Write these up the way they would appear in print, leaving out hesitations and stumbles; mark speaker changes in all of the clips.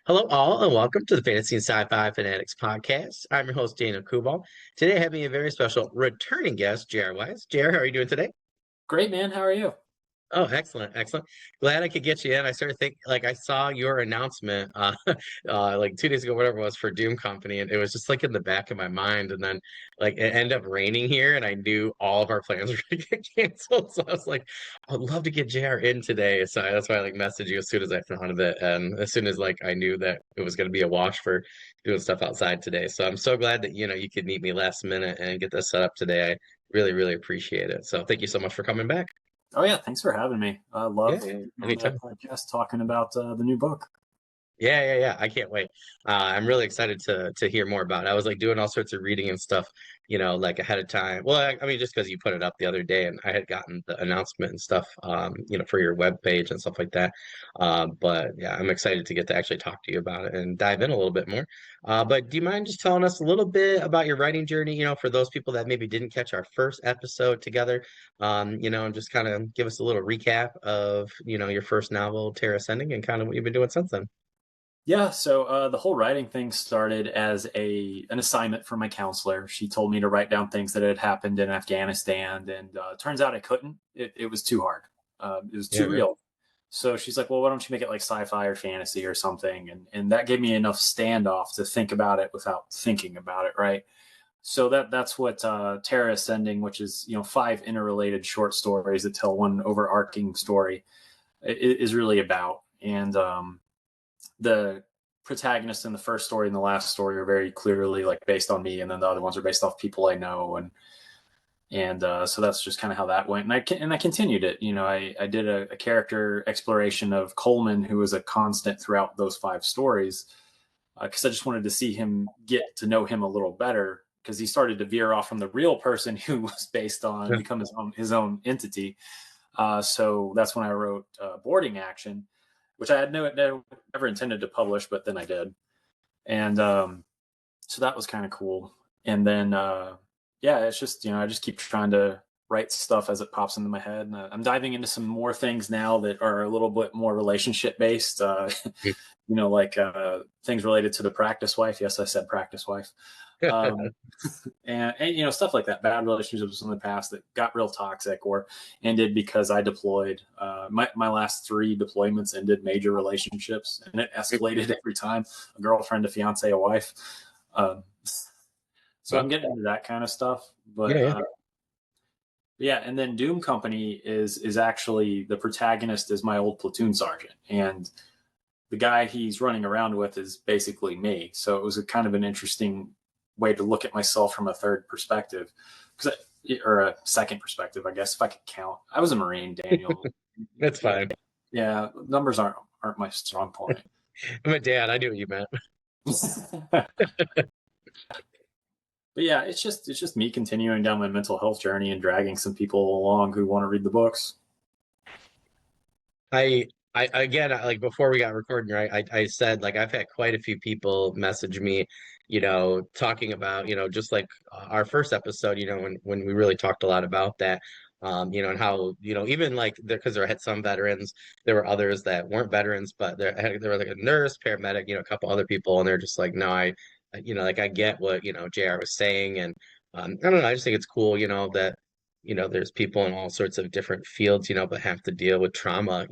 Speaker 1: Hello, all, and welcome to the Fantasy and Sci-Fi Fanatics podcast. I'm your host, Daniel Coolbaugh. Today, having a very special returning guest, Jared Wise. Jared, how are you doing today?
Speaker 2: Great, man. How are you?
Speaker 1: Oh, excellent, excellent. Glad I could get you in. I started thinking, like, I saw your announcement, like 2 days ago, whatever it was, for Doom Company, and it was just like in the back of my mind. And then, like, it ended up raining here, and I knew all of our plans were going to get canceled. So I was like, I'd love to get JR in today. So that's why I like messaged you as soon as I thought of it, and as soon as like I knew that it was going to be a wash for doing stuff outside today. So I'm so glad that you could meet me last minute and get this set up today. I really, really appreciate it. So thank you so much for coming back.
Speaker 2: Oh yeah, thanks for having me. I
Speaker 1: Yeah,
Speaker 2: love
Speaker 1: yeah,
Speaker 2: on the
Speaker 1: anytime.
Speaker 2: podcast talking about the new book.
Speaker 1: Yeah. I can't wait. I'm really excited to hear more about it. I was like doing all sorts of reading and stuff, like ahead of time. Well, I mean, just because you put it up the other day, and I had gotten the announcement and stuff, for your web page and stuff like that. But yeah, I'm excited to get to actually talk to you about it and dive in a little bit more. But do you mind just telling us a little bit about your writing journey? For those people that maybe didn't catch our first episode together, and just kind of give us a little recap of, your first novel, Terra Ascending, and kind of what you've been doing since then.
Speaker 2: Yeah, so the whole writing thing started as an assignment from my counselor. She told me to write down things that had happened in Afghanistan, and turns out I couldn't. It was too hard. It was
Speaker 1: Yeah,
Speaker 2: too real. So she's like, "Well, why don't you make it like sci-fi or fantasy or something?" And that gave me enough standoff to think about it without thinking about it, right? So that's what Terra Ascending, which is five interrelated short stories that tell one overarching story, is really about. And the protagonist in the first story and the last story are very clearly like based on me, and then the other ones are based off people I know, and so that's just kind of how that went. And I continued it. I did a character exploration of Coleman, who was a constant throughout those five stories, because I just wanted to see him, get to know him a little better, because he started to veer off from the real person who was based on,
Speaker 1: yeah.
Speaker 2: become his own entity. So that's when I wrote Boarding Action, which I had never intended to publish, but then I did. And so that was kind of cool. And then, yeah, it's just, I just keep trying to write stuff as it pops into my head. And I'm diving into some more things now that are a little bit more relationship based, like things related to the practice wife. Yes, I said practice wife. Um, and stuff like that, bad relationships in the past that got real toxic or ended because I deployed. My last three deployments ended major relationships, and it escalated every time: a girlfriend, a fiance, a wife. um, so
Speaker 1: Well,
Speaker 2: I'm getting into that kind of stuff.
Speaker 1: yeah,
Speaker 2: But
Speaker 1: yeah.
Speaker 2: yeah, and then Doom Company is actually, the protagonist is my old platoon sergeant, and the guy he's running around with is basically me. So it was a kind of an interesting way to look at myself from a third perspective, or a second perspective, I guess, if I could count. I was a Marine, Daniel.
Speaker 1: That's
Speaker 2: Yeah,
Speaker 1: fine.
Speaker 2: yeah. Numbers aren't my strong point.
Speaker 1: I'm a dad. I knew what you meant.
Speaker 2: But yeah, it's just me continuing down my mental health journey and dragging some people along who want to read the books.
Speaker 1: I again, like before we got recording, right? I said like I've had quite a few people message me, talking about, just like our first episode, when we really talked a lot about that, and how, even like because there had some veterans, there were others that weren't veterans, but there were like a nurse, paramedic, a couple other people, and they're just like, no, like I get what, JR was saying, and I don't know, I just think it's cool, that there's people in all sorts of different fields, but have to deal with trauma,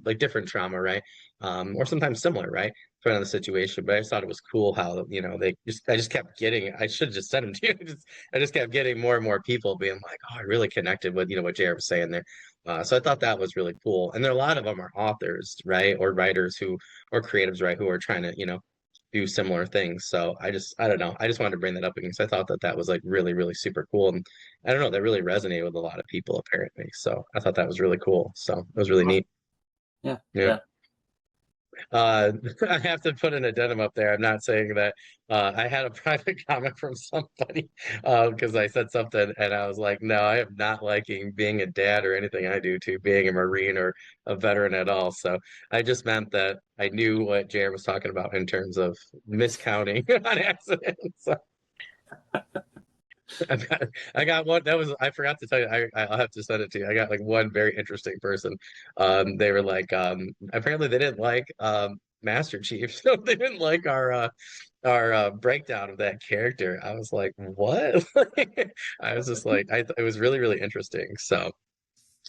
Speaker 1: like different trauma, right? Or sometimes similar, right? Depending on the situation. But I just thought it was cool how, I just kept getting, I should have just sent them to you. I just kept getting more and more people being like, oh, I really connected with, what Jared was saying there. So I thought that was really cool. And there are a lot of them are authors, right? Or writers or creatives, right? Who are trying to, do similar things. So I don't know. I just wanted to bring that up because I thought that was like really, really super cool. And I don't know, that really resonated with a lot of people apparently. So I thought that was really cool. So it was really neat.
Speaker 2: Yeah,
Speaker 1: Yeah.
Speaker 2: yeah.
Speaker 1: Uh, I have to put an addendum up there. I'm not saying that I had a private comment from somebody because I said something and I was like, no, I am not liking being a dad or anything I do to being a Marine or a veteran at all. So I just meant that I knew what Jared was talking about in terms of miscounting on accident. So I got, I got one that was I forgot to tell you. I'll have to send it to you. I got like one very interesting person. They were like, apparently they didn't like Master Chief, so they didn't like our breakdown of that character. I was like, what? I was just like, it was really, really interesting. So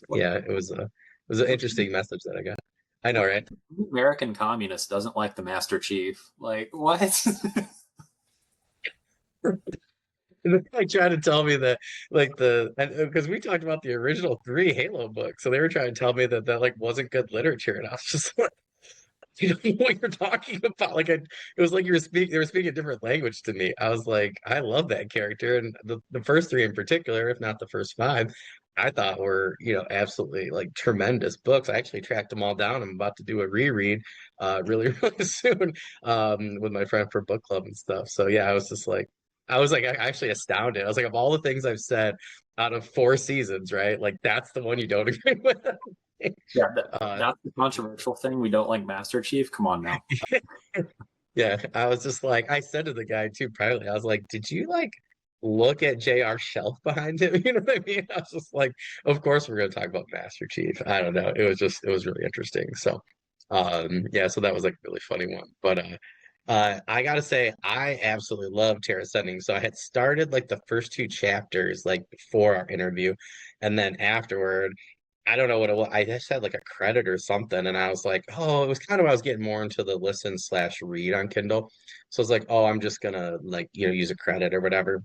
Speaker 2: What,
Speaker 1: yeah, it was an
Speaker 2: what,
Speaker 1: interesting message that I got. I know,
Speaker 2: what
Speaker 1: right?
Speaker 2: American communist doesn't like the Master Chief? Like what?
Speaker 1: And then they tried to tell me that like the because we talked about the original three Halo books, so they were trying to tell me that like wasn't good literature, and I was just like, you don't know what you're talking about. Like it was like they were speaking a different language to me. I was like, I love that character, and the first three in particular, if not the first five, I thought were absolutely like tremendous books. I actually tracked them all down. I'm about to do a reread, really really soon, with my friend for book club and stuff. So yeah, I was like actually astounded. I was like, of all the things I've said out of four seasons, right? Like that's the one you don't agree with.
Speaker 2: Yeah,
Speaker 1: Uh,
Speaker 2: that's the controversial thing. We don't like Master Chief. Come on now.
Speaker 1: Yeah, I was just like, I said to the guy too privately, I was like, did you like look at JR shelf behind him? You know what I mean? I was just like, of course we're gonna talk about Master Chief. I don't know. It was really interesting. So yeah, so that was like a really funny one. But I gotta say, I absolutely love Terra Sending. So I had started like the first two chapters like before our interview, and then afterward. I don't know what it was. I just had like a credit or something, and I was like, oh, it was kind of I was getting more into the listen slash read on Kindle. So I was like, oh, I'm just gonna like use a credit or whatever.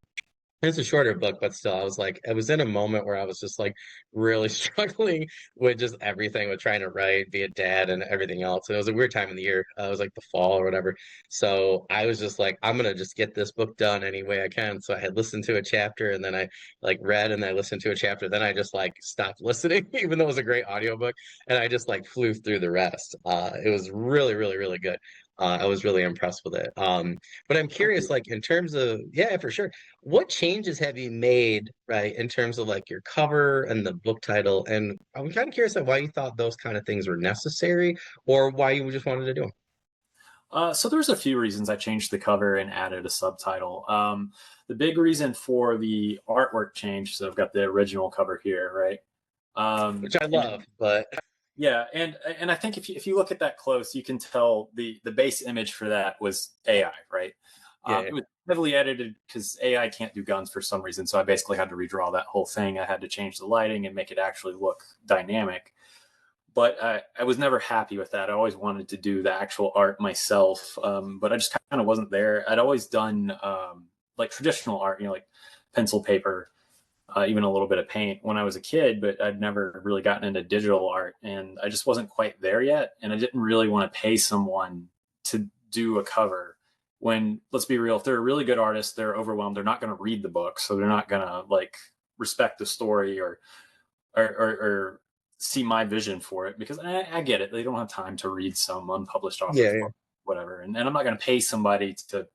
Speaker 1: It's a shorter book, but still, I was like, I was in a moment where I was just like really struggling with just everything, with trying to write, be a dad, and everything else. And it was a weird time in the year. It was like the fall or whatever. So I was just like, I'm gonna just get this book done any way I can. So I had listened to a chapter, and then I like read, and then I listened to a chapter. Then I just like stopped listening, even though it was a great audiobook, and I just like flew through the rest. It was really, really, really good. I was really impressed with it. But I'm
Speaker 2: Thank
Speaker 1: curious,
Speaker 2: you.
Speaker 1: like in terms of, yeah, for sure. What changes have you made, right, in terms of like your cover and the book title? And I'm kind of curious of why you thought those kind of things were necessary or why you just wanted to do them.
Speaker 2: So there's a few reasons I changed the cover and added a subtitle. The big reason for the artwork change, so I've got the original cover here, right?
Speaker 1: Which I
Speaker 2: And
Speaker 1: love, but
Speaker 2: yeah, and I think if you look at that close, you can tell the base image for that was AI, right?
Speaker 1: yeah,
Speaker 2: It was heavily edited because AI can't do guns for some reason, so I basically had to redraw that whole thing. I had to change the lighting and make it actually look dynamic. But I was never happy with that. I always wanted to do the actual art myself, but I just kind of wasn't there. I'd always done like traditional art, like pencil, paper, even a little bit of paint when I was a kid, but I'd never really gotten into digital art, and I just wasn't quite there yet. And I didn't really want to pay someone to do a cover. When, let's be real, if they're a really good artist, they're overwhelmed. They're not going to read the book, so they're not going to like respect the story or see my vision for it, because I get it. They don't have time to read some unpublished author's
Speaker 1: yeah,
Speaker 2: book, whatever. And I'm not going to pay somebody to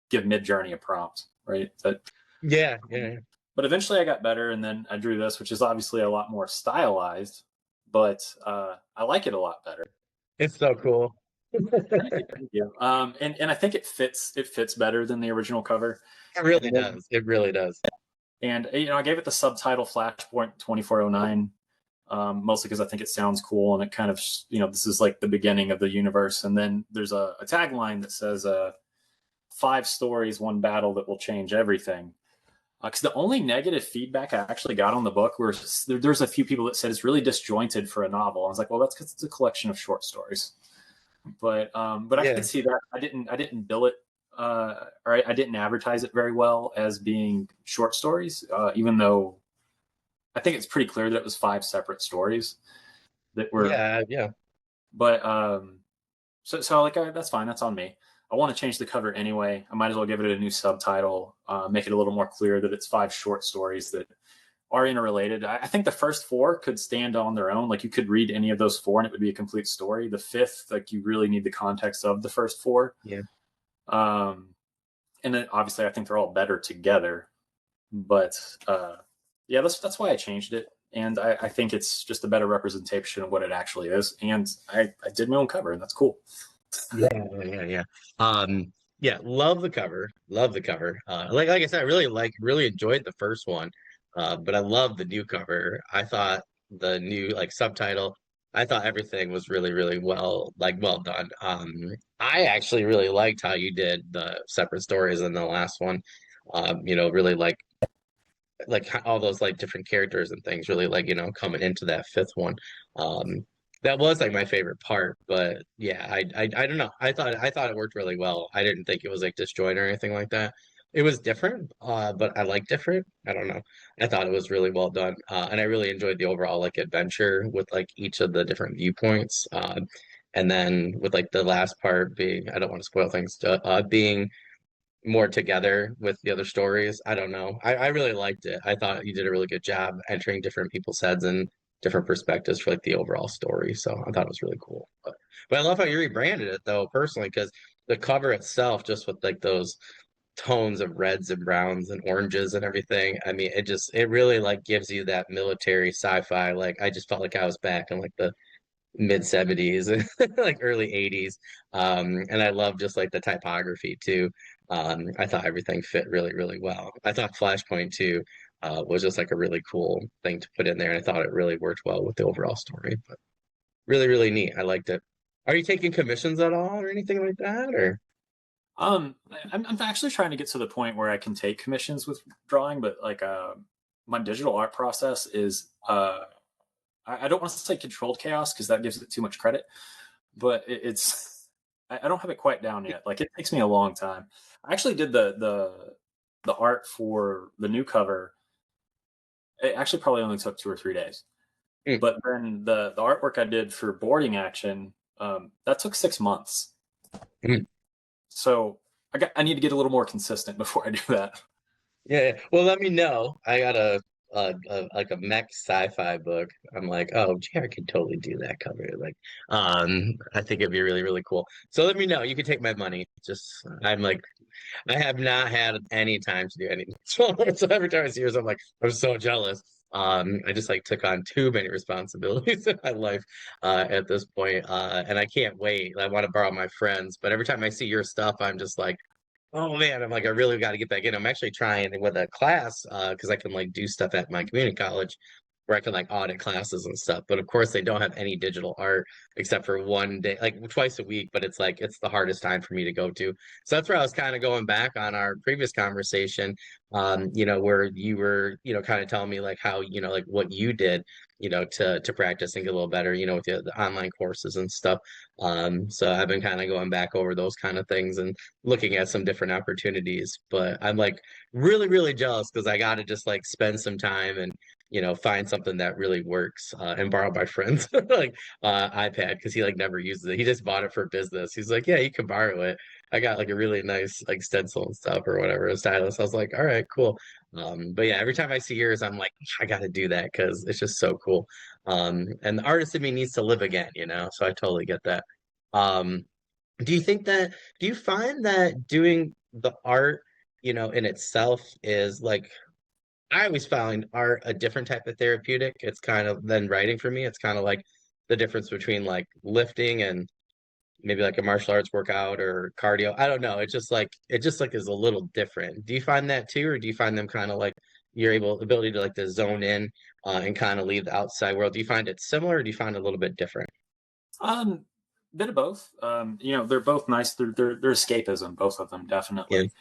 Speaker 2: give Mid Journey a prompt, right?
Speaker 1: yeah, yeah.
Speaker 2: But eventually I got better, and then I drew this, which is obviously a lot more stylized, but I like it a lot better.
Speaker 1: It's so cool.
Speaker 2: Thank you, thank you. And I think it fits better than the original cover.
Speaker 1: It really
Speaker 2: And then,
Speaker 1: does. It really does.
Speaker 2: I gave it the subtitle Flashpoint 2409, mostly because I think it sounds cool, and it kind of this is like the beginning of the universe. And then there's a tagline that says 5 stories, one battle that will change everything. Because the only negative feedback I actually got on the book were there's a few people that said it's really disjointed for a novel. I was like, well, that's because it's a collection of short stories. But I
Speaker 1: Yeah.
Speaker 2: could see that I didn't bill it, or I didn't advertise it very well as being short stories, even though I think it's pretty clear that it was 5 separate stories that were.
Speaker 1: Yeah, yeah.
Speaker 2: But so like that's fine. That's on me. I want to change the cover anyway. I might as well give it a new subtitle, make it a little more clear that it's 5 short stories that are interrelated. I think the first 4 could stand on their own. Like you could read any of those 4 and it would be a complete story. The fifth, like you really need the context of the first 4.
Speaker 1: Yeah.
Speaker 2: Um, and then obviously I think they're all better together. But yeah, that's why I changed it. And I think it's just a better representation of what it actually is. And I did my own cover, and that's cool.
Speaker 1: Yeah, yeah, yeah. Yeah, love the cover. Love the cover. Like I said, I really enjoyed the first one. But I love the new cover. I thought the new like subtitle, I thought everything was really, really well done. I actually really liked how you did the separate stories in the last one. Really all those like different characters and things really like coming into that fifth one. That was like my favorite part, but yeah, I don't know. I thought it worked really well. I didn't think it was like disjoint or anything like that. It was different, but I like different. I don't know. I thought it was really well done, and I really enjoyed the overall like adventure with like each of the different viewpoints. And then with like the last part being, I don't want to spoil things, being more together with the other stories. I don't know. I really liked it. I thought you did a really good job entering different people's heads and different perspectives for like the overall story. So I thought it was really cool. But I love how you rebranded it though, personally, because the cover itself, just with like those tones of reds and browns and oranges and everything. I mean, it really like gives you that military sci-fi. Like I just felt like I was back in like the mid 70s and like early 80s. And I love just like the typography too. I thought everything fit really, really well. I thought Flashpoint too was just like a really cool thing to put in there. And I thought it really worked well with the overall story. But really, really neat. I liked it. Are you taking commissions at all or anything like that? Or
Speaker 2: I'm actually trying to get to the point where I can take commissions with drawing, but like my digital art process is I don't want to say controlled chaos because that gives it too much credit, but it's I don't have it quite down yet. Like it takes me a long time. I actually did the art for the new cover. It actually probably only took 2 or 3 days.
Speaker 1: Mm,
Speaker 2: But then the artwork I did for boarding action, that took 6 months.
Speaker 1: mm.
Speaker 2: So I need to get a little more consistent before I do that.
Speaker 1: Yeah, yeah. Well, let me know. I got a like a mech sci-fi book. I'm like, oh, Jared could totally do that cover. Like, I think it'd be really, really cool. So let me know. You can take my money. Just, I'm like, I have not had any time to do anything. So every time I see yours, I'm like, I'm so jealous. I just like took on too many responsibilities in my life at this point, and I can't wait. I want to borrow my friends, but every time I see your stuff, I'm just like, oh man, I'm like, I really got to get back in. I'm actually trying with a class because I can like do stuff at my community college where I can like audit classes and stuff. But of course, they don't have any digital art except for one day, like twice a week. But it's like it's the hardest time for me to go to. So that's where I was kind of going back on our previous conversation, where you were, kind of telling me like how, like what you did, to practice and get a little better, with the online courses and stuff. So I've been kind of going back over those kind of things and looking at some different opportunities. But I'm like really, really jealous because I got to just like spend some time and find something that really works and borrow my friend's like iPad because he like never uses it. He just bought it for business. He's like, yeah, you can borrow it. I got like a really nice like stencil and stuff or whatever, a stylus. I was like, all right, cool. But yeah, every time I see yours, I'm like, I got to do that because it's just so cool. And the artist in me needs to live again, so I totally get that. Um, do you think that, do you find that doing the art, in itself is like, I always found art a different type of therapeutic. It's kind of than writing for me. It's kind of like the difference between like lifting and maybe like a martial arts workout or cardio. I don't know. It just like is a little different. Do you find that too, or do you find them kind of like you're ability to like to zone in and kind of leave the outside world? Do you find it similar, or do you find it a little bit different?
Speaker 2: Um, Bit of both. They're both nice. They're escapism, both of them
Speaker 1: Yeah,
Speaker 2: definitely.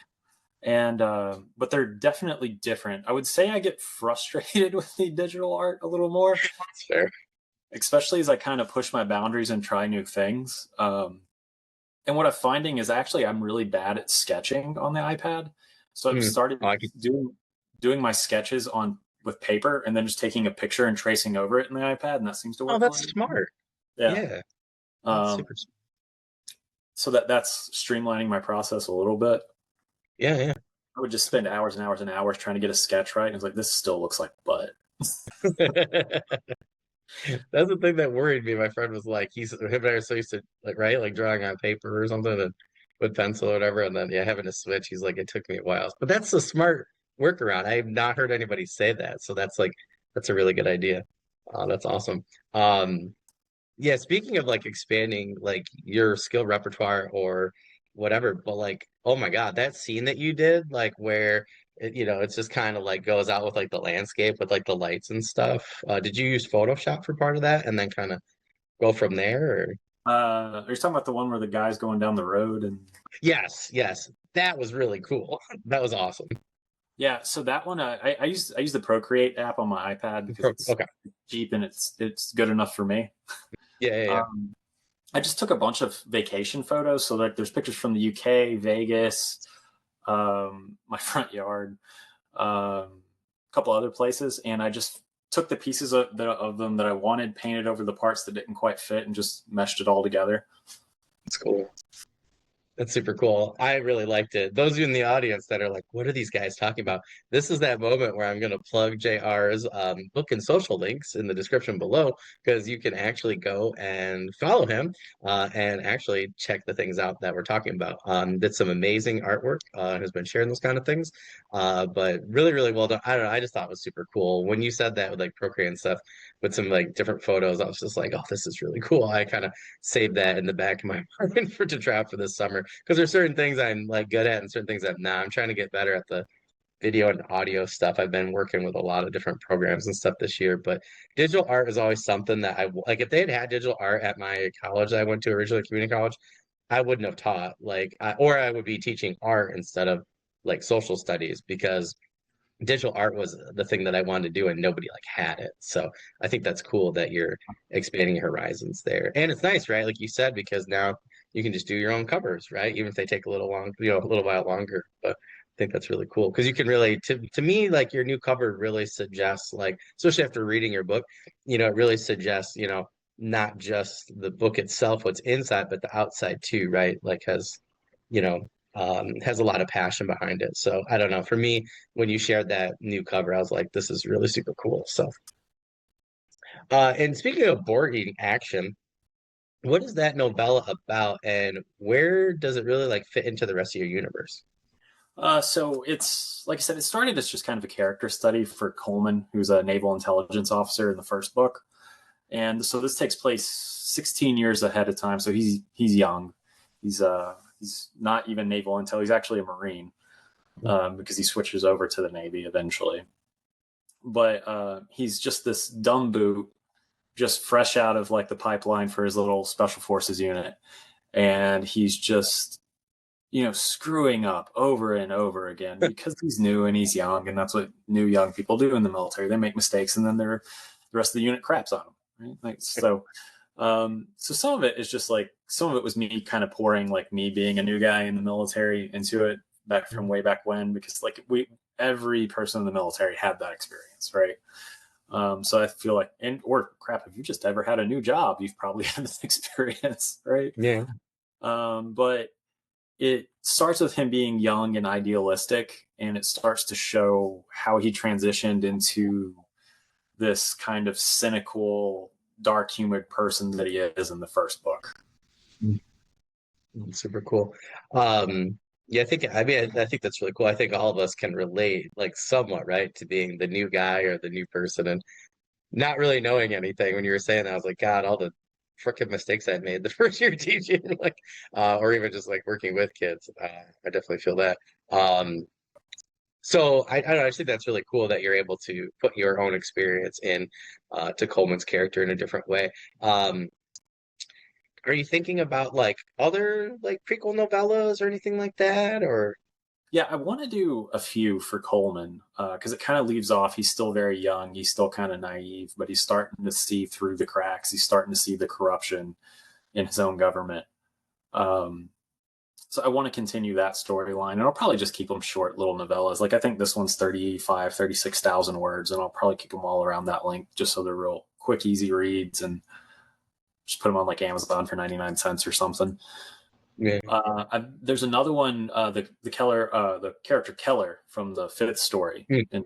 Speaker 2: And but they're definitely different. I would say I get frustrated with the digital art a little more,
Speaker 1: that's fair.
Speaker 2: especially as I kind of push my boundaries and try new things. And what I'm finding is actually I'm really bad at sketching on the iPad. So I've
Speaker 1: Mm.
Speaker 2: started
Speaker 1: Oh, I could,
Speaker 2: doing my sketches on with paper and then just taking a picture and tracing over it in the iPad, and that seems to
Speaker 1: oh,
Speaker 2: work a lot
Speaker 1: that's
Speaker 2: easier.
Speaker 1: smart.
Speaker 2: Yeah.
Speaker 1: Yeah, that's
Speaker 2: Um,
Speaker 1: super smart.
Speaker 2: so that's streamlining my process a little bit.
Speaker 1: Yeah, yeah.
Speaker 2: I would just spend hours and hours and hours trying to get a sketch right. And it's like, this still looks like butt.
Speaker 1: That's the thing that worried me. My friend was like, him and I are so used to like, right, like drawing on paper or something and with pencil or whatever, and then yeah, having to switch. He's like, it took me a while, but that's a smart workaround. I have not heard anybody say that, so that's a really good idea. That's awesome. Um, yeah, speaking of like expanding like your skill repertoire or whatever, but like, oh my God, that scene that you did, like where it's just kind of like goes out with like the landscape with like the lights and stuff. Did you use Photoshop for part of that and then kind of go from there? Or...
Speaker 2: Are you talking about the one where the guy's going down the road and
Speaker 1: Yes, yes, that was really cool. That was awesome.
Speaker 2: yeah, so that one I use the Procreate app on my iPad because it's
Speaker 1: Okay,
Speaker 2: cheap and it's good enough for me.
Speaker 1: yeah, yeah, yeah.
Speaker 2: Um, I just took a bunch of vacation photos. So like there's pictures from the UK, Vegas, my front yard, a couple other places, and I just took the pieces of them that I wanted, painted over the parts that didn't quite fit, and just meshed it all together.
Speaker 1: That's cool. That's super cool. I really liked it. Those of you in the audience that are like, what are these guys talking about? This is that moment where I'm going to plug JR's book and social links in the description below because you can actually go and follow him and actually check the things out that we're talking about. Did some amazing artwork, has been sharing those kind of things. But really, really well done. I don't know. I just thought it was super cool. When you said that with like Procreate and stuff with some like different photos, I was just like, oh, this is really cool. I kind of save that in the back of my mind for to try out for this summer because there's certain things I'm like good at and certain things I'm not. I'm trying to get better at the video and audio stuff. I've been working with a lot of different programs and stuff this year, but digital art is always something that I like. If they had digital art at my college that I went to originally, community college, I wouldn't have taught or I would be teaching art instead of like social studies because digital art was the thing that I wanted to do and nobody like had it. So I think that's cool that you're expanding your horizons there. And it's nice, right? Like you said, because now you can just do your own covers, right? Even if they take a little long, a little while longer. But I think that's really cool because you can really to me like your new cover really suggests like especially after reading your book, it really suggests, not just the book itself, what's inside, but the outside too, right? Like you know, has a lot of passion behind it. So I don't know. For me, when you shared that new cover, I was like, this is really super cool. So, and speaking of board eating action, what is that novella about, and where does it really like fit into the rest of your universe?
Speaker 2: So it's like I said, it started as just kind of a character study for Coleman, who's a naval intelligence officer in the first book, and so this takes place 16 years ahead of time. So he's young. He's not even naval intel. He's actually a Marine because he switches over to the Navy eventually. But he's just this dumb boot, just fresh out of like the pipeline for his little special forces unit, and he's just screwing up over and over again because he's new and he's young, and that's what new young people do in the military. They make mistakes, and then the rest of the unit craps on them. Right? Like so some of it is just like some of it was me kind of pouring like me being a new guy in the military into it back from way back when because like every person in the military had that experience, right? So I feel like, or crap, if you just ever had a new job, you've probably had this experience, right?
Speaker 1: Yeah.
Speaker 2: But it starts with him being young and idealistic, and it starts to show how he transitioned into this kind of cynical, dark humored person that he is in the first book.
Speaker 1: Super cool. Yeah, I think that's really cool. I think all of us can relate, like somewhat, right, to being the new guy or the new person and not really knowing anything. When you were saying that, I was like, God, all the freaking mistakes I made the first year teaching, like, or even just like working with kids. I definitely feel that. Um, so I don't know. I just think that's really cool that you're able to put your own experience in to Coleman's character in a different way. Um, are you thinking about like other like prequel novellas or anything like that? Or
Speaker 2: Yeah, I want to do a few for Coleman because it kind of leaves off. He's still very young. He's still kind of naive, but he's starting to see through the cracks. He's starting to see the corruption in his own government. Um, so I want to continue that storyline, and I'll probably just keep them short little novellas. Like I think this one's 36,000 words, and I'll probably keep them all around that length just so they're real quick, easy reads, and just put them on like Amazon for 99 cents or something.
Speaker 1: yeah.
Speaker 2: There's another one, the character Keller from the fifth story,
Speaker 1: Hmm.
Speaker 2: and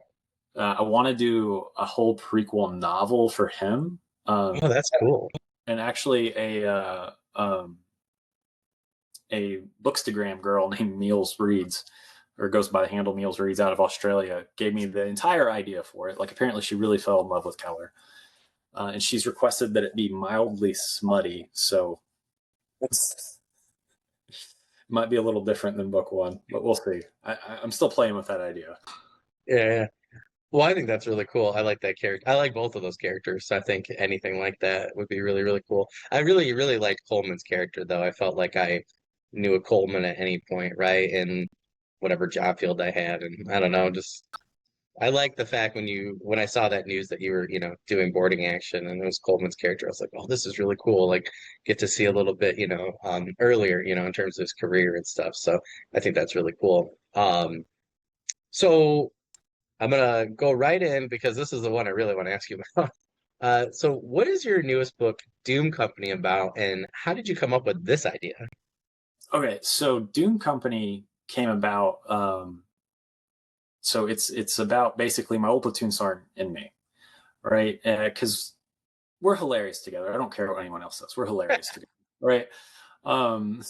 Speaker 2: I want to do a whole prequel novel for him,
Speaker 1: Oh, that's cool.
Speaker 2: and actually a bookstagram girl named Meals Reads, or goes by the handle Meals Reads out of Australia, gave me the entire idea for it. Like apparently she really fell in love with Keller, and she's requested that it be mildly smutty, so it might be a little different than book one, but we'll see. I'm still playing with that idea.
Speaker 1: Yeah. Well, I think that's really cool. I like that character. I like both of those characters. So I think anything like that would be really, really cool. I really, really liked Coleman's character, though. I felt like I knew a Coleman at any point, right? In whatever job field I had. And I don't know, just I like the fact when I saw that news that you were, doing boarding action and it was Coleman's character, I was like, oh, this is really cool. Like get to see a little bit, earlier, in terms of his career and stuff. So I think that's really cool. So I'm gonna go right in because this is the one I really want to ask you about. So what is your newest book, Doom Company, about, and how did you come up with this idea?
Speaker 2: Okay, so Doom Company came about. So it's about basically my old platoon sergeant and me, right? Because we're hilarious together. I don't care what anyone else says. We're hilarious together, right? Um,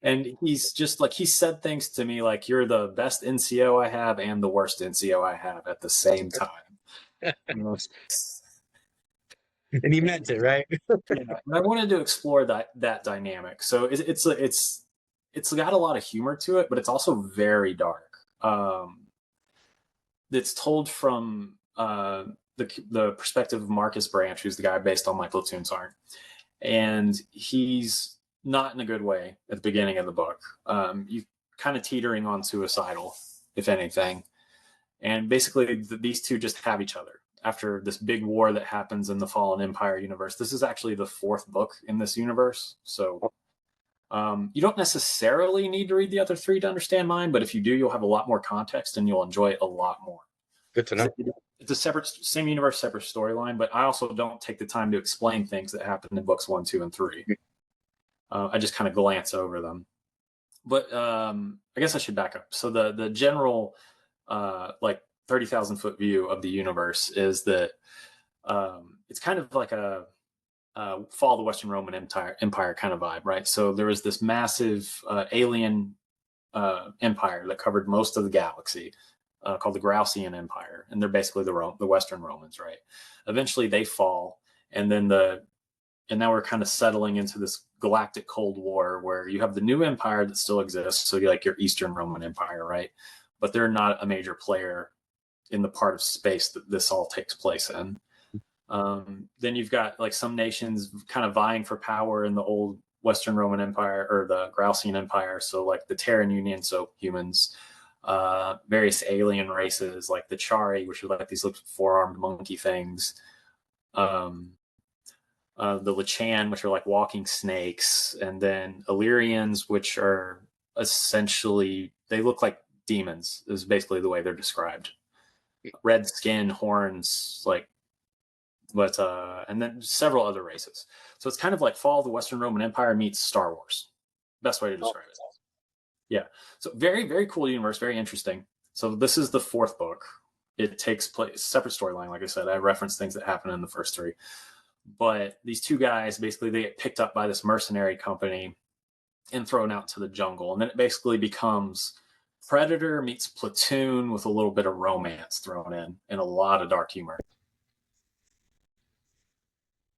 Speaker 2: and he's just like he said things to me like you're the best NCO I have and the worst NCO I have at the same time. You know,
Speaker 1: And he meant it, right?
Speaker 2: yeah. And I wanted to explore that dynamic. So it's got a lot of humor to it, but it's also very dark. It's told from the perspective of Marcus Branch, who's the guy based on my platoon sergeant, and he's not in a good way at the beginning of the book. You kind of teetering on suicidal, if anything, and basically these two just have each other after this big war that happens in the Fallen Empire universe. This is actually the fourth book in this universe, so you don't necessarily need to read the other three to understand mine, but if you do, you'll have a lot more context and you'll enjoy it a lot more.
Speaker 1: Good to know.
Speaker 2: It's a separate, same universe, separate storyline, but I also don't take the time to explain things that happen in books 1, 2, and 3. I just kind of glance over them. But I guess I should back up. So the general like 30,000 foot view of the universe is that it's kind of like a fall of the Western Roman Empire kind of vibe, right? So there was this massive alien empire that covered most of the galaxy, called the Grausian Empire, and they're basically the Western Romans, right? Eventually, they fall, and now we're kind of settling into this galactic Cold War where you have the new empire that still exists, so you like your Eastern Roman Empire, right? But they're not a major player in the part of space that this all takes place in. Then you've got like some nations kind of vying for power in the old Western Roman Empire or the Grausian Empire. So like the Terran Union, so humans, various alien races like the Chari, which are like these little four-armed monkey things. The Lichan, which are like walking snakes, and then Illyrians, which are essentially they look like demons. Is basically the way they're described. Red skin, horns, like but and then several other races. So it's kind of like Fall of the Western Roman Empire meets Star Wars. Best way to describe it. Yeah. So very, very cool universe, very interesting. So this is the fourth book. It takes place separate storyline. Like I said, I referenced things that happen in the first three. But these two guys basically they get picked up by this mercenary company and thrown out to the jungle. And then it basically becomes Predator meets Platoon with a little bit of romance thrown in and a lot of dark humor.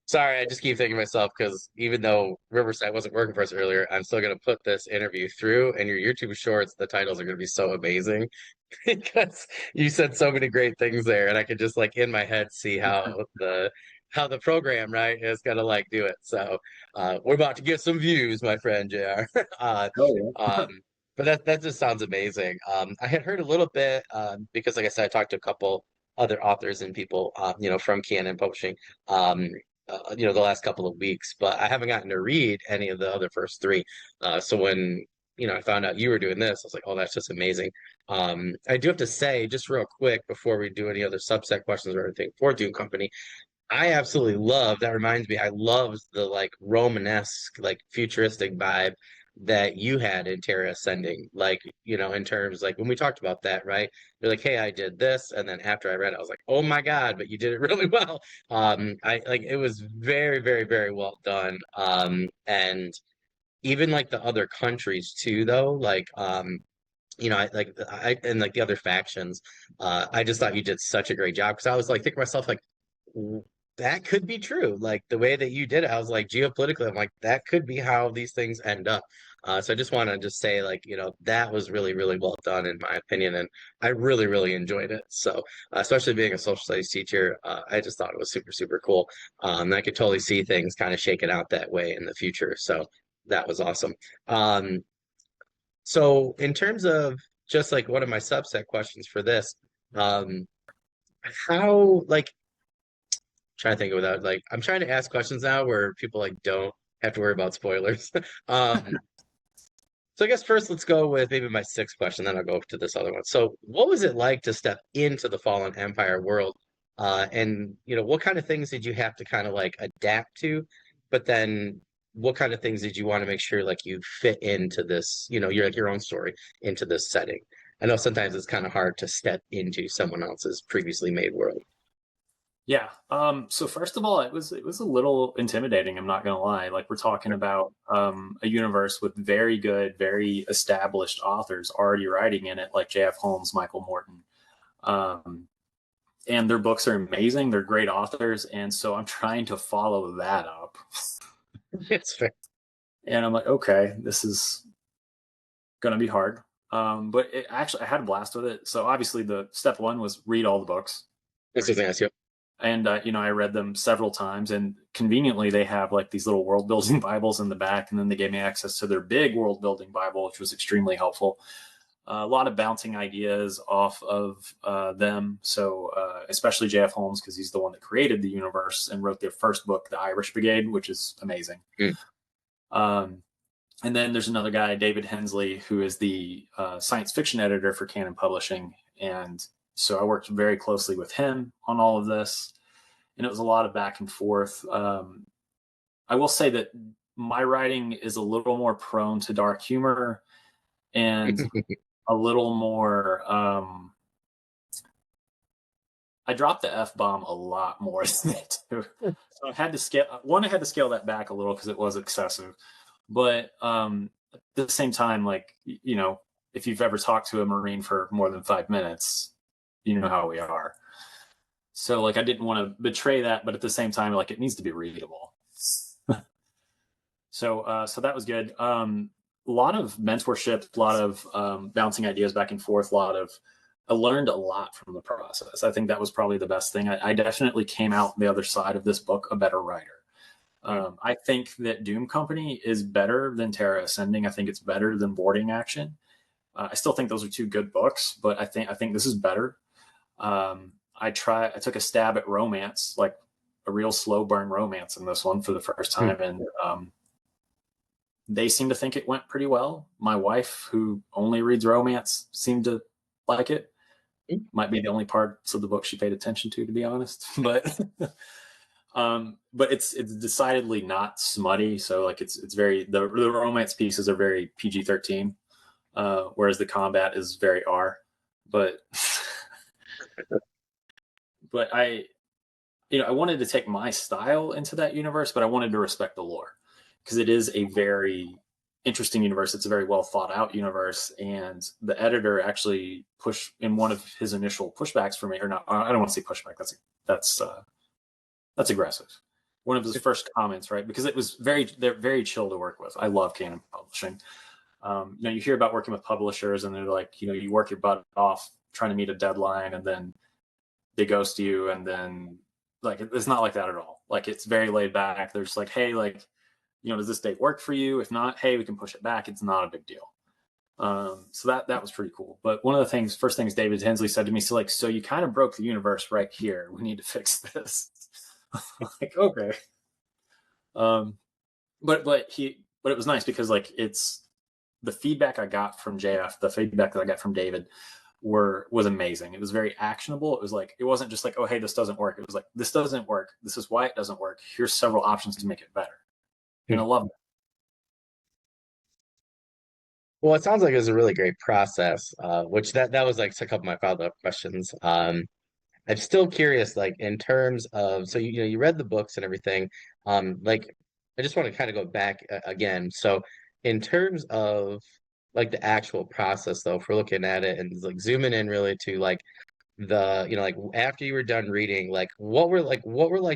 Speaker 1: Sorry, I just keep thinking to myself because even though Riverside wasn't working for us earlier, I'm still gonna put this interview through, and your YouTube shorts, the titles are gonna be so amazing because you said so many great things there, and I could just like in my head see how the program, right, is gonna like do it. So we're about to get some views, my friend JR.
Speaker 2: Oh, yeah.
Speaker 1: Um, but that just sounds amazing. I had heard a little bit because, like I said, I talked to a couple other authors and people, from Canon Publishing. The last couple of weeks, but I haven't gotten to read any of the other first three. So when, I found out you were doing this, I was like, oh, that's just amazing. I do have to say, just real quick, before we do any other subset questions or anything for Dune Company, I absolutely love, that reminds me, I love the like Romanesque, like futuristic vibe that you had in Terra Ascending. Like, in terms like when we talked about that, right? You're like, hey, I did this, and then after I read it, I was like, oh my God, but you did it really well. I like it was very, very, very well done. And even like the other countries too, though, like I and like the other factions, I just thought you did such a great job because I was like thinking to myself like that could be true. Like the way that you did it, I was like geopolitically, I'm like that could be how these things end up. So I just want to just say, like, that was really, really well done in my opinion, and I really, really enjoyed it. So, especially being a social studies teacher, I just thought it was super, super cool. I could totally see things kind of shaking out that way in the future. So that was awesome. Um, so in terms of just like one of my subset questions for this, um, how like trying to think of without like I'm trying to ask questions now where people like don't have to worry about spoilers. Um, so I guess first let's go with maybe my sixth question, then I'll go to this other one. So what was it like to step into the Fallen Empire world? And what kind of things did you have to kind of like adapt to? But then what kind of things did you want to make sure like you fit into this, your own story into this setting? I know sometimes it's kind of hard to step into someone else's previously made world.
Speaker 2: Yeah. So first of all, it was a little intimidating. I'm not gonna lie. Like we're talking about a universe with very good, very established authors already writing in it, like J.F. Holmes, Michael Morton, um, and their books are amazing. They're great authors, and so I'm trying to follow that up.
Speaker 1: It's fair.
Speaker 2: And I'm like, okay, this is gonna be hard. But actually, I had a blast with it. So obviously, the step one was read all the books.
Speaker 1: This is ask you.
Speaker 2: And I read them several times, and conveniently they have like these little world building bibles in the back, and then they gave me access to their big world building bible, which was extremely helpful. A lot of bouncing ideas off of them, so especially J.F. Holmes, because he's the one that created the universe and wrote their first book, The Irish Brigade, which is amazing.
Speaker 1: Mm.
Speaker 2: um, and then there's another guy, David Hensley, who is the science fiction editor for Canon Publishing, and so I worked very closely with him on all of this, and it was a lot of back and forth. I will say that my writing is a little more prone to dark humor and a little more. I dropped the f bomb a lot more than they do, so I had to scale. One, I had to scale that back a little because it was excessive, but at the same time, like if you've ever talked to a Marine for more than 5 minutes, you know how we are. So like I didn't want to betray that, but at the same time, like it needs to be readable. So that was good. A lot of mentorship, a lot of bouncing ideas back and forth, a lot of I learned a lot from the process. I think that was probably the best thing. I definitely came out the other side of this book a better writer. I think that Doom Company is better than Terra Ascending. I think it's better than Boarding Action. I still think those are two good books, but I think this is better. I took a stab at romance, like a real slow burn romance in this one for the first time, and they seem to think it went pretty well. My wife, who only reads romance, seemed to like it. Might be the only parts of the book she paid attention to be honest. But it's decidedly not smutty. So like it's very the romance pieces are very PG-13, whereas the combat is very R. But but I wanted to take my style into that universe, but I wanted to respect the lore because it is a very interesting universe. It's a very well thought out universe, and the editor actually pushed in one of his initial pushbacks for me, or not. I don't want to say pushback. That's aggressive. One of his first comments, right? Because they're very chill to work with. I love Canon Publishing. You hear about working with publishers, and they're like, you work your butt off trying to meet a deadline, and then they ghost you, and then like it's not like that at all. Like it's very laid back. They're just like, hey, like does this date work for you? If not, hey, we can push it back. It's not a big deal. So that was pretty cool. But one of the first things David Hensley said to me, so you kind of broke the universe right here. We need to fix this. Like, okay. Um, but it was nice because like it's the feedback I got from JF, the feedback that I got from David was amazing. It was very actionable. It was like, it wasn't just like, oh, hey, this doesn't work. It was like, this doesn't work. This is why it doesn't work. Here's several options to make it better. And I love it.
Speaker 1: Well, it sounds like it was a really great process, which that was like a couple of my follow-up questions. I'm still curious, like in terms of, so you read the books and everything. Like I just want to kind of go back again. So in terms of like the actual process, though, if we're looking at it and like zooming in really to like like after you were done reading, like what were like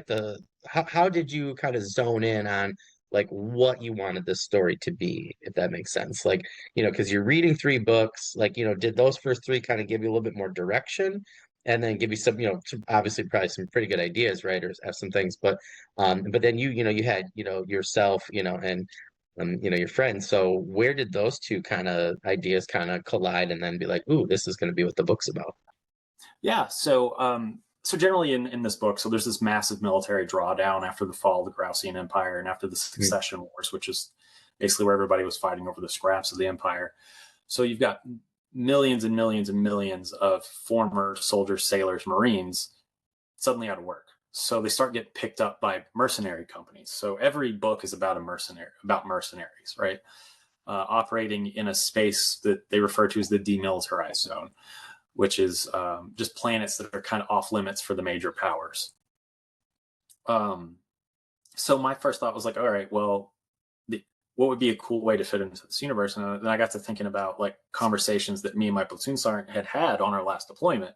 Speaker 1: the how did you kind of zone in on like what you wanted this story to be, if that makes sense. Like, because you're reading three books, like, did those first three kind of give you a little bit more direction and then give you some, obviously probably some pretty good ideas, right? Or have some things, but then you had, yourself, and your friends. So where did those two kind of ideas kind of collide and then be like, ooh, this is going to be what the book's about?
Speaker 2: Yeah. So generally in this book, so there's this massive military drawdown after the fall of the Grausian Empire and after the
Speaker 1: Mm,
Speaker 2: Succession Wars, which is basically where everybody was fighting over the scraps of the empire. So you've got millions and millions and millions of former soldiers, sailors, Marines suddenly out of work. So they start getting picked up by mercenary companies. So every book is about about mercenaries, right? Operating in a space that they refer to as the demilitarized zone, which is just planets that are kind of off limits for the major powers. Um, so my first thought was like, all right, well, what would be a cool way to fit into this universe? And then I got to thinking about like conversations that me and my platoon sergeant had on our last deployment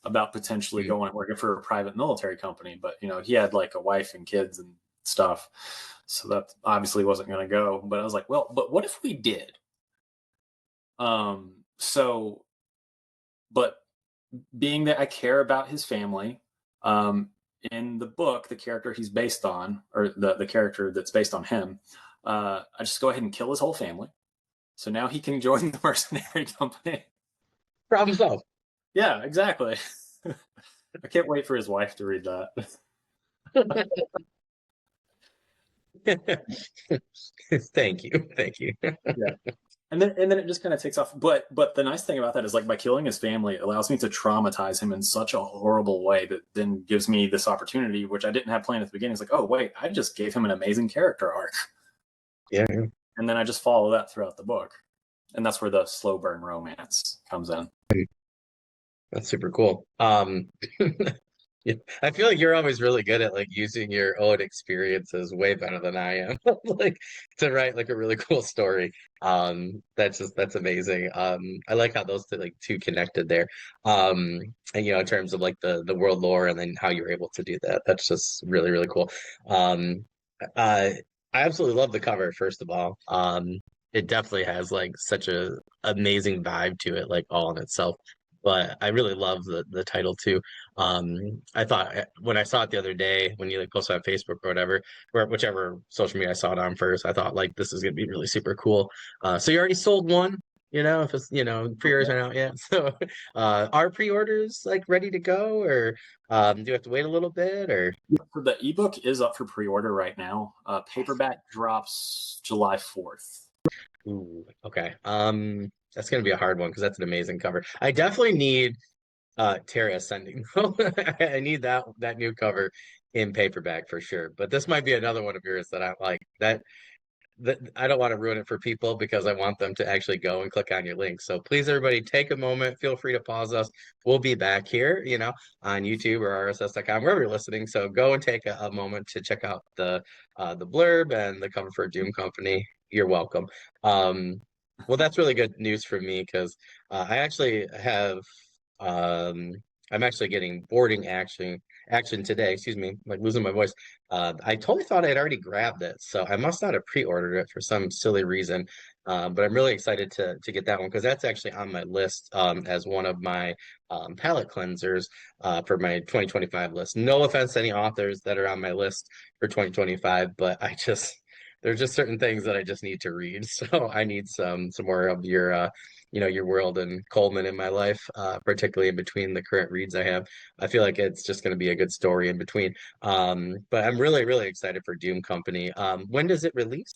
Speaker 2: about potentially
Speaker 1: mm.
Speaker 2: going and working for a private military company. But, he had like a wife and kids and stuff. So that obviously wasn't going to go. But I was like, well, but what if we did? So, but being that I care about his family, in the book, the character he's based on, or the character that's based on him, I just go ahead and kill his whole family. So now he can join the mercenary company.
Speaker 1: Problem solved.
Speaker 2: Yeah, exactly. I can't wait for his wife to read that.
Speaker 1: Thank you. Thank you.
Speaker 2: Yeah. And then it just kind of takes off. But the nice thing about that is like by killing his family, it allows me to traumatize him in such a horrible way that then gives me this opportunity, which I didn't have planned at the beginning. It's like, oh wait, I just gave him an amazing character arc.
Speaker 1: Yeah.
Speaker 2: And then I just follow that throughout the book. And that's where the slow burn romance comes in.
Speaker 1: That's super cool. Yeah, I feel like you're always really good at like using your own experiences way better than I am. Like to write like a really cool story. That's amazing. I like how those two, like two connected there. And in terms of like the world lore and then how you're able to do that. That's just really, really cool. Um, uh, I absolutely love the cover, first of all. It definitely has like such a amazing vibe to it, like all in itself. But I really love the title too. I thought when I saw it the other day, when you like posted on Facebook or whatever, or whichever social media I saw it on first, I thought like this is gonna be really super cool. So you already sold one, if it's pre-orders
Speaker 2: Okay.
Speaker 1: aren't out yet. So are pre-orders like ready to go, or do you have to wait a little bit, or
Speaker 2: So the ebook is up for pre-order right now. Paperback drops July 4th.
Speaker 1: ooh, okay. That's gonna be a hard one because that's an amazing cover. I definitely need Terra Ascending. I need that new cover in paperback for sure. But this might be another one of yours that I like. That I don't want to ruin it for people because I want them to actually go and click on your link. So please, everybody, take a moment. Feel free to pause us. We'll be back here, on YouTube or RSS.com, wherever you're listening. So go and take a moment to check out the blurb and the cover for Doom Company. You're welcome. Well, that's really good news for me because I actually have um I'm actually getting boarding action today. Excuse me, like losing my voice. I totally thought I'd already grabbed it, so I must not have pre-ordered it for some silly reason. But I'm really excited to get that one because that's actually on my list as one of my palette cleansers for my 2025 list. No offense to any authors that are on my list for 2025, but there's just certain things that I just need to read. So I need some more of your world and Coleman in my life, particularly in between the current reads I have. I feel like it's just going to be a good story in between. But I'm really, really excited for Doom Company. When does it release?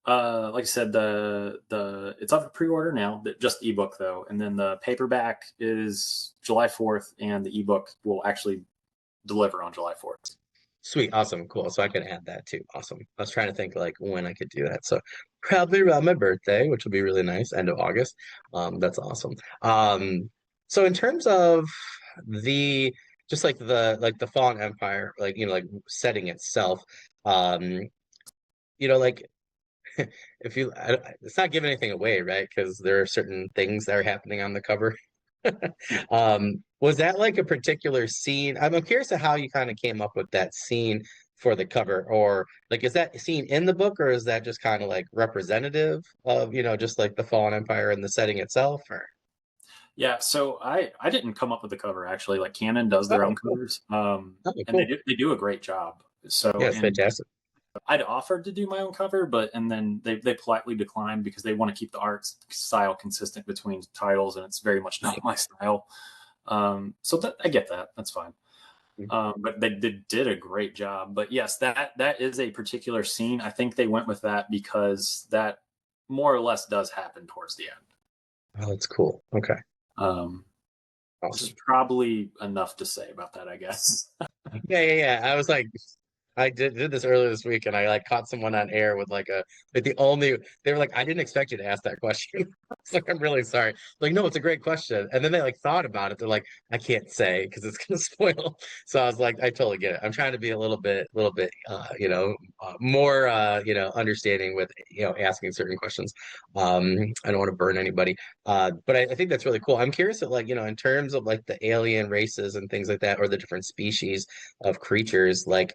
Speaker 2: Like I said, the it's up for pre-order now. Just ebook though, and then the paperback is July 4th, and the ebook will actually deliver on July 4th.
Speaker 1: Sweet, awesome, cool. So I can add that too. Awesome. I was trying to think like when I could do that. So probably around my birthday, which will be really nice, end of August. That's awesome. So in terms of the just like the Fallen Empire, like like setting itself, um, like if it's not giving anything away, right? Because there are certain things that are happening on the cover. Was that like a particular scene? I'm curious to how you kind of came up with that scene for the cover, or like is that scene in the book, or is that just kind of like representative of, just like the Fallen Empire and the setting itself? Or
Speaker 2: Yeah, so I didn't come up with the cover actually. Like Canon does their
Speaker 1: oh,
Speaker 2: own
Speaker 1: cool.
Speaker 2: covers,
Speaker 1: Oh,
Speaker 2: and
Speaker 1: cool.
Speaker 2: they do a great job. So
Speaker 1: Yeah, it's
Speaker 2: and
Speaker 1: fantastic.
Speaker 2: I'd offered to do my own cover, but and then they politely declined because they want to keep the art style consistent between titles, and it's very much not my style. So I get that. That's fine. But they did a great job. But yes, that is a particular scene. I think they went with that because that more or less does happen towards the end.
Speaker 1: Oh, that's cool. Okay.
Speaker 2: Um, which is
Speaker 1: Awesome.
Speaker 2: probably enough to say about that, I guess.
Speaker 1: Yeah, yeah, yeah. I was like, I did this earlier this week, and I like caught someone on air with like the only they were like, I didn't expect you to ask that question. It's like, I'm really sorry. Like, no, it's a great question. And then they like thought about it. They're like, I can't say because it's gonna spoil. So I was like, I totally get it. I'm trying to be a little bit, more, understanding with, asking certain questions. I don't want to burn anybody. But I think that's really cool. I'm curious of like, in terms of like the alien races and things like that, or the different species of creatures, like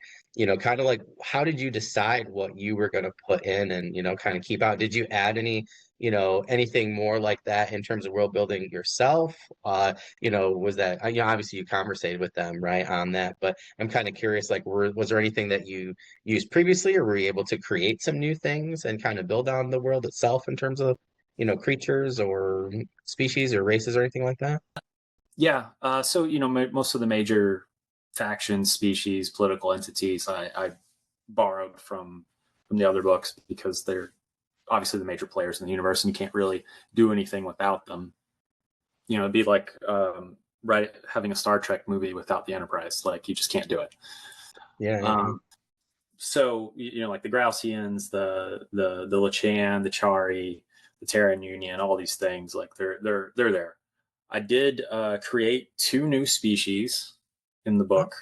Speaker 1: kind of like how did you decide what you were going to put in and, kind of keep out? Did you add any, anything more like that in terms of world building yourself? Was that, obviously you conversated with them, right, on that, but I'm kind of curious, like, was there anything that you used previously, or were you able to create some new things and kind of build on the world itself in terms of, creatures or species or races or anything like that?
Speaker 2: Yeah. So most of the major factions, species, political entities, I borrowed from the other books because they're obviously the major players in the universe, and you can't really do anything without them. It'd be like right having a Star Trek movie without the Enterprise. Like you just can't do it.
Speaker 1: Yeah, yeah, yeah.
Speaker 2: Um, so like the Grousians, the Lachan, the Chari, the Terran Union, all these things, like they're there. I did create two new species in the
Speaker 1: Oh,
Speaker 2: book.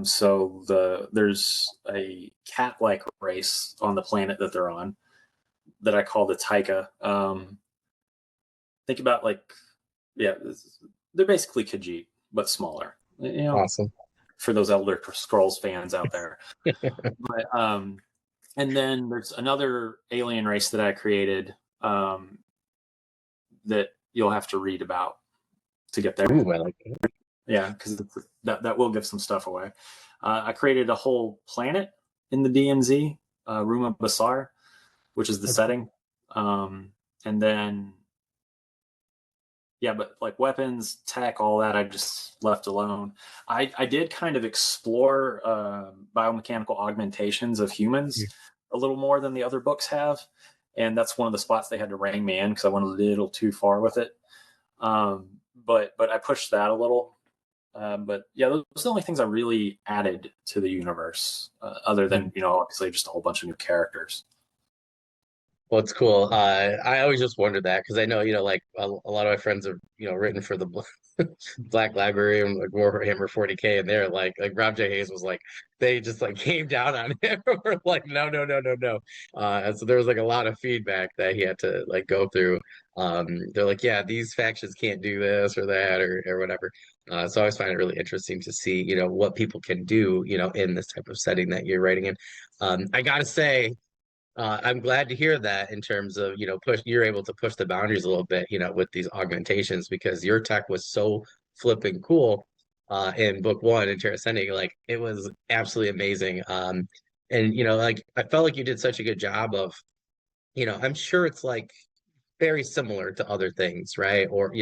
Speaker 2: So there's a cat-like race on the planet that they're on that I call the Taika. Think about like, yeah, they're basically Khajiit but smaller.
Speaker 1: awesome.
Speaker 2: For those Elder Scrolls fans out there. But and then there's another alien race that I created that you'll have to read about to get there.
Speaker 1: Ooh, I like that.
Speaker 2: Yeah, because that will give some stuff away. I created a whole planet in the DMZ, Ruma Basar, which is the
Speaker 1: Okay.
Speaker 2: setting. And then, yeah, but like weapons, tech, all that, I just left alone. I did kind of explore biomechanical augmentations of humans a little more than the other books have. And that's one of the spots they had to rein me in because I went a little too far with it. But I pushed that a little. But yeah, those are the only things I really added to the universe, other than obviously just a whole bunch of new characters.
Speaker 1: Well, it's cool. I always just wondered that because I know, like a lot of my friends have, written for the Black Library and like Warhammer 40K, and they're like Rob J. Hayes was like, they just like came down on him. We're like, no, no, no, no, no. And so there was like a lot of feedback that he had to like go through. They're like, yeah, these factions can't do this or that or whatever. So I always find it really interesting to see, what people can do, in this type of setting that you're writing in. I gotta say. I'm glad to hear that in terms of, you're able to push the boundaries a little bit, with these augmentations because your tech was so flipping cool in book one in Terra Ascending. Like it was absolutely amazing. And like I felt like you did such a good job of, I'm sure it's like very similar to other things, right? Or,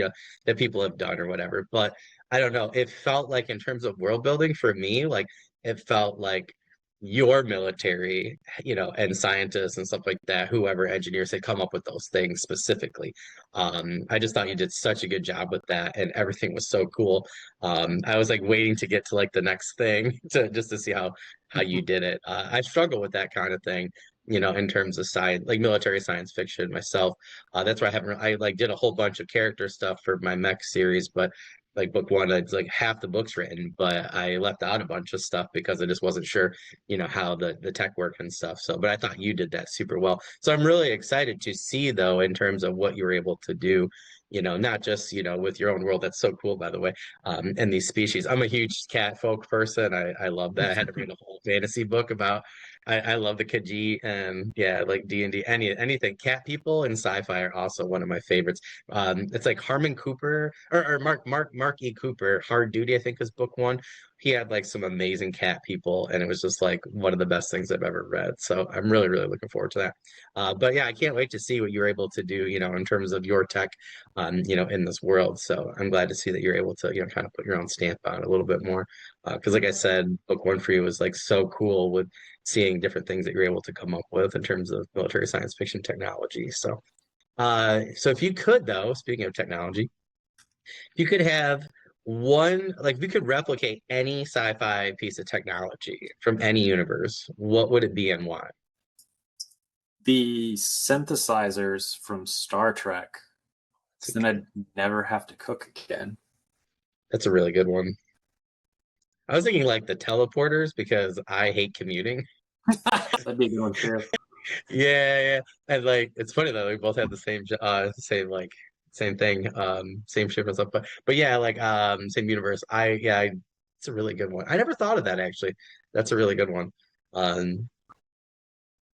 Speaker 1: that people have done or whatever. But I don't know. It felt like in terms of world building for me, like it felt like your military, and scientists and stuff like that, whoever engineers had come up with those things specifically. I just thought you did such a good job with that and everything was so cool. I was like waiting to get to like the next thing to just to see how you did it. I struggle with that kind of thing, in terms of science, like military science fiction myself. That's why I like did a whole bunch of character stuff for my mech series, but like book one, it's like half the book's written, but I left out a bunch of stuff because I just wasn't sure, how the tech worked and stuff. So, but I thought you did that super well. So I'm really excited to see though, in terms of what you were able to do, not just, with your own world. That's so cool, by the way. And these species. I'm a huge cat folk person. I love that. I had to read a whole fantasy book about. I love the Khajiit and yeah, like D&D, anything. Cat people and sci-fi are also one of my favorites. It's like Harmon Cooper or Mark E. Cooper, Hard Duty, I think was book one. He had like some amazing cat people, and it was just like one of the best things I've ever read. So I'm really, really looking forward to that. But yeah, I can't wait to see what you're able to do, in terms of your tech, in this world. So I'm glad to see that you're able to, kind of put your own stamp on it a little bit more. Because like I said, book one for you was like so cool with seeing different things that you're able to come up with in terms of military science fiction technology. So if you could, though, speaking of technology, if you could have one, like if you could replicate any sci-fi piece of technology from any universe, what would it be and why?
Speaker 2: The synthesizers from Star Trek.
Speaker 1: That's a,
Speaker 2: So then I'd never have to cook again.
Speaker 1: that's a really good one. I was thinking like the teleporters because I hate commuting.
Speaker 2: That'd be a good one too.
Speaker 1: Yeah, yeah. And like it's funny though, we both had the same like same thing, same ship and stuff. But yeah, like same universe. It's a really good one. I never thought of that actually. That's a really good one. Um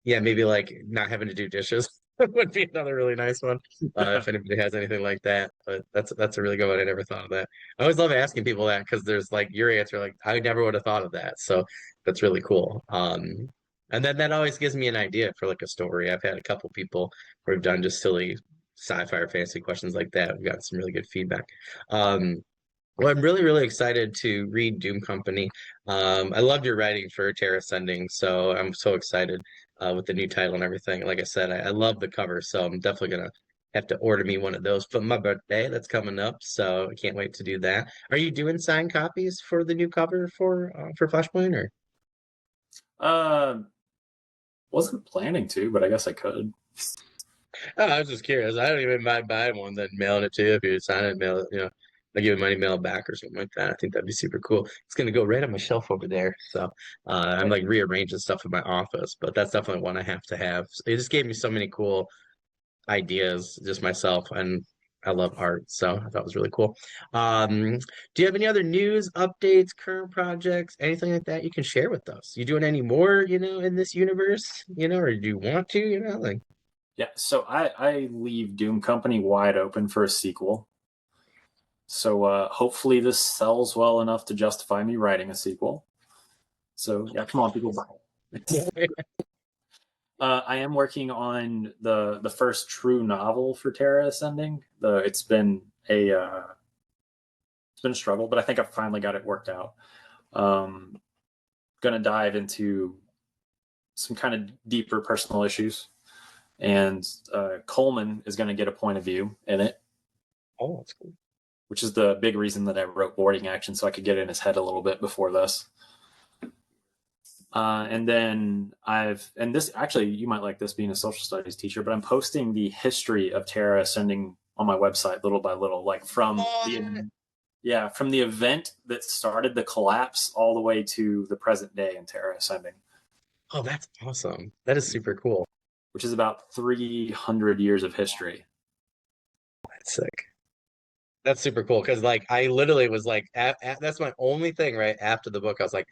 Speaker 1: yeah, maybe like not having to do dishes would be another really nice one. If anybody has anything like that. But that's a really good one. I never thought of that. I always love asking people that because there's like your answer, like I never would have thought of that. So that's really cool. And then that always gives me an idea for like a story. I've had a couple people who have done just silly sci-fi or fantasy questions like that. We've got some really good feedback. Well, I'm really, really excited to read Doom Company. I loved your writing for Terra Ascending, so I'm so excited with the new title and everything. Like I said, I love the cover, so I'm definitely gonna have to order me one of those for my birthday. That's coming up, so I can't wait to do that. Are you doing signed copies for the new cover for Flashpoint or?
Speaker 2: Uh, wasn't planning to, but I guess I could.
Speaker 1: Oh, I was just curious. I don't even mind buying one, then mailing it to you if you sign it, mail it, I give you money, mail it back or something like that. I think that'd be super cool. It's gonna go right on my shelf over there. So I'm like rearranging stuff in my office, but that's definitely one I have to have. It just gave me so many cool ideas, just myself, and I love art, so I thought it was really cool. Do you have any other news, updates, current projects, anything like that you can share with us? You doing any more, in this universe, or do you want to, like
Speaker 2: Yeah, so I leave Doom Company wide open for a sequel. So hopefully this sells well enough to justify me writing a sequel. So yeah, come on, people, buy it. I am working on the first true novel for Terra Ascending. It's been a struggle, but I think I've finally got it worked out. Um, Going to dive into some kind of deeper personal issues, and Coleman is going to get a point of view in it.
Speaker 1: Oh, that's cool.
Speaker 2: Which is the big reason that I wrote Boarding Action, so I could get in his head a little bit before this. And then and this actually, you might like this being a social studies teacher, but I'm posting the history of Terra Ascending on my website little by little, like from the event that started the collapse all the way to the present day in Terra Ascending.
Speaker 1: Oh, that's awesome. That is super cool.
Speaker 2: Which is about 300 years of history.
Speaker 1: That's sick. That's super cool because like I literally was like that's my only thing right after the book. I was like,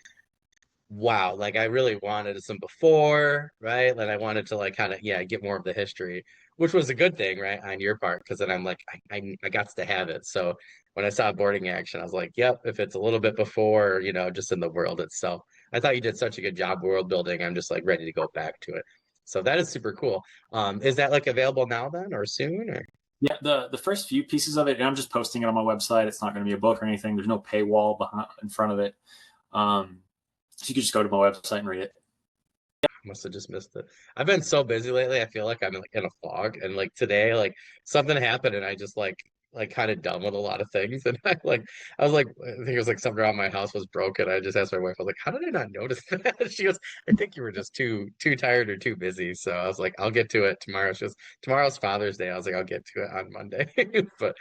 Speaker 1: wow, like I really wanted some before, right? Like I wanted to like kind of get more of the history, which was a good thing, right, on your part, because then I'm like I got to have it. So when I saw boarding action, I was like, yep, if it's a little bit before, just in the world itself. I thought you did such a good job world building. I'm just like ready to go back to it. So that is super cool. Is that like available now then or soon or?
Speaker 2: Yeah, the first few pieces of it, and I'm just posting it on my website. It's not going to be a book or anything. There's no paywall in front of it. So you can just go to my website and read it.
Speaker 1: Must have just missed it. I've been so busy lately. I feel like I'm like in a fog. And like today, like something happened and I just like like kind of dumb with a lot of things. And I was like, I think it was like something around my house was broken. I just asked my wife, I was like, how did I not notice that? She goes, I think you were just too tired or too busy. So I was like, I'll get to it tomorrow. She goes, tomorrow's Father's Day. I was like, I'll get to it on Monday. But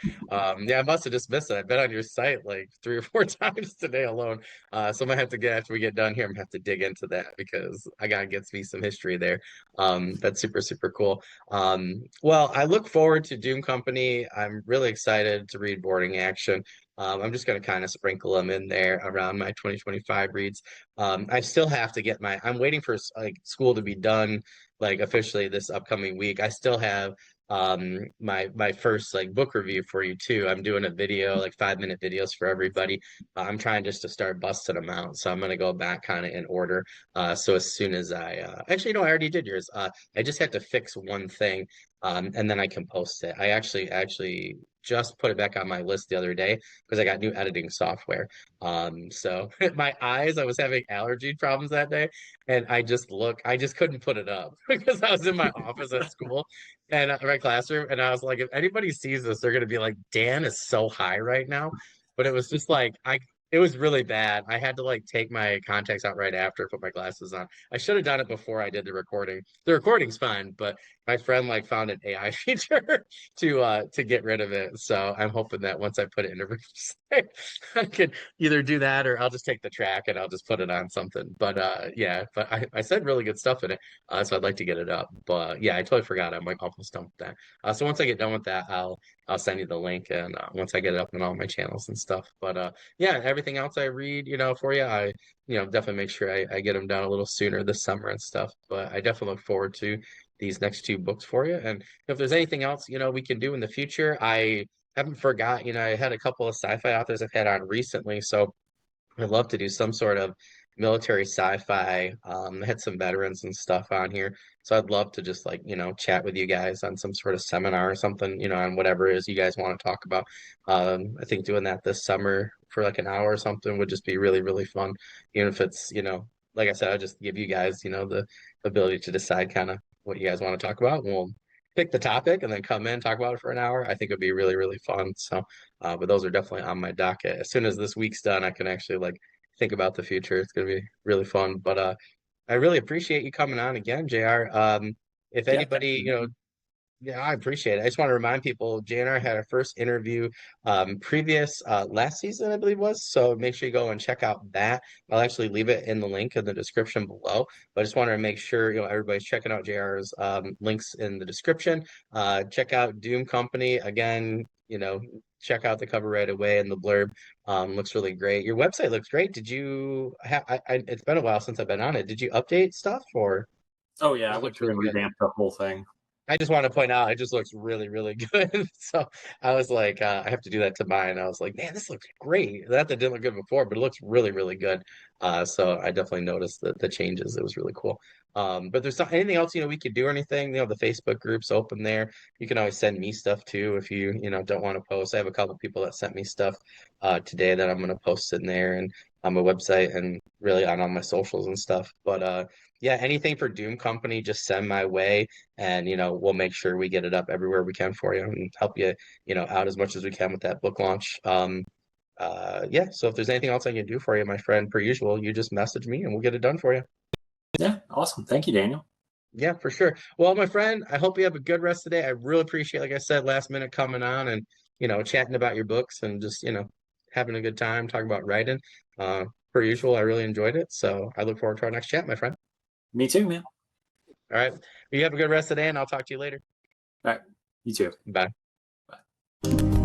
Speaker 1: yeah, I must have just missed it. I've been on your site like 3 or 4 times today alone. So I'm gonna have to get after we get done here, I'm gonna have to dig into that because I gotta get me some history there. That's super, super cool. Well, I look forward to Doom Company. I'm really excited to read Boarding Action. I'm just going to kind of sprinkle them in there around my 2025 reads. I still have to get I'm waiting for like school to be done, like officially this upcoming week. I still have my first like book review for you too. I'm doing a video, like 5 minute videos for everybody. I'm trying just to start busting them out. So I'm gonna go back kind of in order. So as soon as actually no, I already did yours. I just had to fix one thing, and then I can post it. I actually just put it back on my list the other day because I got new editing software. So my eyes, I was having allergy problems that day, and I just couldn't put it up because I was in my office at school and my classroom, and I was like, if anybody sees this, they're gonna be like, Dan is so high right now. But it was just like it was really bad. I had to like take my contacts out right after, put my glasses on. I should have done it before I did the recording. The recording's fine, but my friend like found an AI feature to get rid of it. So I'm hoping that once I put it in a replay, I can either do that or I'll just take the track and I'll just put it on something. But yeah, but I said really good stuff in it. So I'd like to get it up. But yeah, I totally forgot. I'm like almost done with that. So once I get done with that, I'll send you the link and once I get it up on all my channels and stuff. But yeah, everything else I read, for you, I definitely make sure I get them done a little sooner this summer and stuff. But I definitely look forward to these next 2 books for you. And if there's anything else, we can do in the future, I haven't forgot, I had a couple of sci-fi authors I've had on recently. So I'd love to do some sort of military sci-fi. I had some veterans and stuff on here. So I'd love to just like, chat with you guys on some sort of seminar or something, on whatever it is you guys want to talk about. I think doing that this summer for like an hour or something would just be really, really fun. Even if it's, like I said, I'll just give you guys, the ability to decide kind of what you guys want to talk about. And we'll pick the topic and then come in, talk about it for an hour. I think it'd be really, really fun. So but those are definitely on my docket. As soon as this week's done, I can actually like think about the future. It's gonna be really fun. But I really appreciate you coming on again, JR. If
Speaker 2: Yeah, thank
Speaker 1: anybody,
Speaker 2: you.
Speaker 1: yeah, I appreciate it. I just want to remind people, JR had our first interview previous last season, I believe it was. So make sure you go and check out that. I'll actually leave it in the link in the description below. But I just wanted to make sure everybody's checking out JR's links in the description. Check out Doom Company again. Check out the cover right away and the blurb. Looks really great. Your website looks great. Did you have? It's been a while since I've been on it. Did you update stuff or?
Speaker 2: Oh yeah, I
Speaker 1: This
Speaker 2: went
Speaker 1: looks
Speaker 2: through
Speaker 1: really
Speaker 2: and
Speaker 1: good.
Speaker 2: revamped the whole thing.
Speaker 1: I just want to point out, it just looks really, really good. So I was like, I have to do that to mine. I was like, man, this looks great. That didn't look good before, but it looks really, really good. So I definitely noticed the changes. It was really cool. But there's not anything else, we could do or anything. The Facebook group's open there. You can always send me stuff too if you, don't want to post. I have a couple people that sent me stuff today that I'm going to post in there and on my website and really on all my socials and stuff. But yeah, anything for Doom Company, just send my way and we'll make sure we get it up everywhere we can for you and help you out as much as we can with that book launch. Yeah, so if there's anything else I can do for you, my friend, per usual, you just message me and we'll get it done for you.
Speaker 2: Yeah, awesome. Thank you, Daniel.
Speaker 1: Yeah, for sure. Well, my friend, I hope you have a good rest of the day. I really appreciate, like I said, last minute coming on and chatting about your books and just having a good time talking about writing. Per usual, I really enjoyed it, so I look forward to our next chat, my friend.
Speaker 2: Me too, man.
Speaker 1: All right, you have a good rest of the day and I'll talk to you later.
Speaker 2: All right, you too.
Speaker 1: Bye.
Speaker 2: Bye.